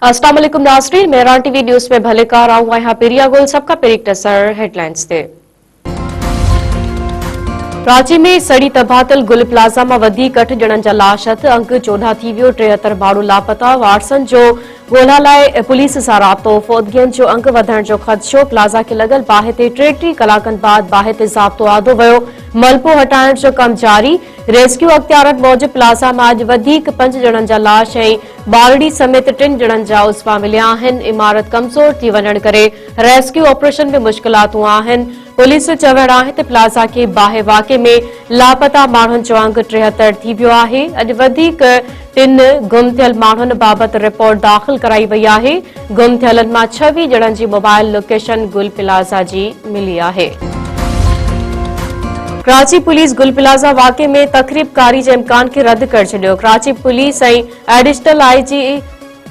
अस्सलाम वालेकुम नाज़रीन, मेहरान टीवी न्यूज़ में भले कार आऊं यहाँ पेरिया गोल सबका पेरिक नसर हेडलाइंस ते। कराची में सड़ी तबादल गुल प्लाज़ा में वधीक 8 ॼणनि जा लाश हथ अंक 14 थी वियो 73 माण्हू लापता वारसन जो ॻोल्हा लाइ पुलिस सां राब्तो फ़ौतगियनि जो अंक वधण जो ख़दशो प्लाज़ा खे लॻल बाहि ते 33 कलाकनि बाद बाहि ते ज़ाब्तो आदो वियो मलबो हटाइण जो कम जारी रेस्क्यू अख़्तियारनि मूजिब प्लाज़ा में अॼु वधीक 5 ॼणनि जा लाश ऐं बारड़ी समेत 3 ॼणनि जा उज़वा मिलिया आहिनि इमारत कमज़ोर थी वञण करे रेस्क्यू ऑपरेशन में मुश्किलातूं आहिनि पुलिस जो चवणु आहे त प्लाज़ा के बाहि वाक़े में लापता माण्हुनि जो अंक 73 थी वियो आहे अॼु वधीक 3 गुम थियल माण्हुनि बाबति रिपोर्ट दाख़िल कराई वई आहे गुम थियलनि मां 26 ॼणनि जी मोबाइल लोकेशन गुल प्लाज़ा जी मिली आहे। कराची पुलिस गुल प्लाज़ा वाक़े में तक़रीबकारी जे इम्कान खे रद्द करे छॾियो कराची पुलिस ऐं एडिशनल आईजी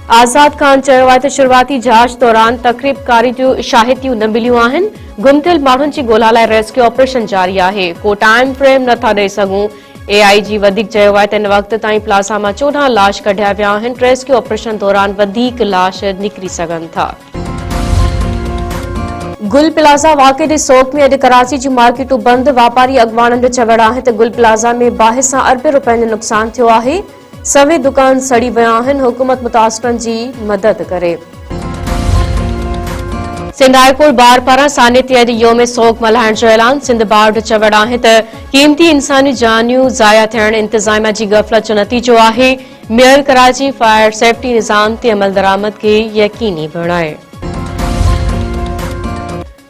आज़ाद खान चयो आहे त शुरूआती जांच दौरान तक़रीबकारी जूं शाहिदियूं न मिलियूं आहिनि गुम थियल माण्हुनि जी ॻोल्हा लाइ रेस्क्यू ऑपरेशन जारी आहे को टाइम फ्रेम नथा ॾेई सघूं एआईजी वधीक चयो आहे त हिन वक़्त ताईं प्लाज़ा मां 14 लाश कढिया विया आहिनि रेस्क्यू ऑपरेशन दौरान वधीक लाश निकिरी सघनि था। गुल प्लाज़ा वाक़े जे सोग में अॼु कराची जूं मार्केटूं बंद वापारी अॻवाननि जो चवणु आहे त गुल प्लाज़ा में बाहि सां अरबे रुपयनि जो नुक़सान थियो आहे सवे दुकान सड़ी विया आहिनि हुकूमत मुतासिरनि जी मदद करे। सिंध हाई कोर्ट बार पारां साने ते अॼु योम सोग मल्हाइण जो ऐलान सिंध बार जो चवणु आहे त क़ीमती इंसानी जानियूं ज़ाया थियण इंतज़ामिया जी गफ़लत जो नतीजो आहे मेयर कराची फायर सेफ्टी निज़ाम ते अमल दरामद खे यकीनी बणाए।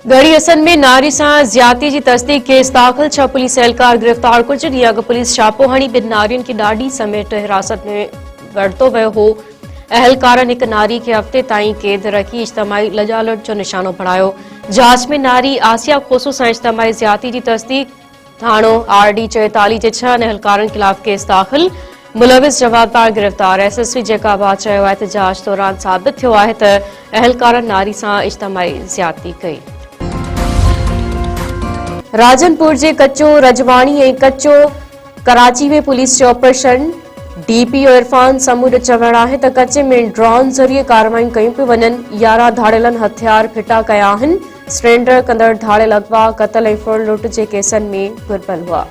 गढ़ी असन में नारी सां ज़्यादती जी तस्दीक केस दाख़िल 6 पुलिस एहलकार गिरफ़्तार कुझु ॾींहं अॻु पुलिस छापो हणी 2 नारियुनि खे ॾाढी समेत हिरासत में वरितो वियो हो एहलकारनि हिक नारी खे हफ़्ते ताईं क़ैद रखी इज्तमाही लजालट जो निशानो बणायो जांच में नारी आसिया खोसू सां इज्तमाही ज़्यादती जी तस्दीक थाणो आरडी 44 जे 6 एहलकारनि ख़िलाफ़ केस दाख़िल मुलविस जवाबदार गिरफ़्तार एसएसपी जैकाबाद चयो आहे त जांच दौरान साबित थियो आहे त एहलकारनि नारी सां इज्तमाही ज़्यादती कई। राजनपुर जे कच्चो रजवाणी ऐं कच्चो कराची में पुलिस जो ऑपरेशन डीपीओ इरफान समूह जो चवणु आहे त कच्चे में ड्रोन ज़रिए कार्रवाइयूं कयूं पियूं वञनि 11 धाड़ेलनि हथियार फिटा कया आहिनि सरेंडर कंदड़ धाड़ेल अगवा क़त्ल ऐं फुर लुट जे केसनि में घुरिबल हुआ।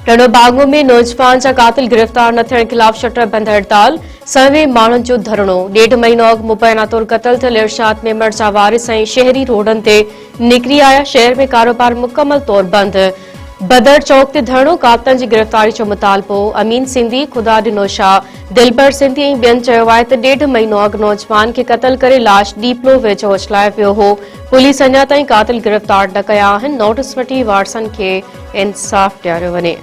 टंडो बागो में नौजवान जा कातिल गिरफ़्तार न थियण ख़िलाफ़ शटर बंद हड़ताल सवे माण्हुनि जो धरणो 1.5 महीनो अॻु मुबैना तौर क़त्ल थियल इरशाद मेमण जा वारिस ऐं शहरी रोडनि ते निकिरी आया शहर में कारोबार मुकमल तौर बंद बदर चौक ते धरणो कातलनि जी गिरफ़्तारी जो मुतालबो अमीन सिंधी ख़ुदा ॾिनो शाह दिलबर सिंधी ऐं ॿियनि चयो आहे त 1.5 महीनो अॻु नौजवान खे क़त्ल करे लाश डीपलो वेझो उछलाए वियो हो पुलिस अञा ताईं कातिल गिरफ़्तार न कया आहिनि नोटिस वठी वारसनि खे इंसाफ़ ॾियारियो वञे।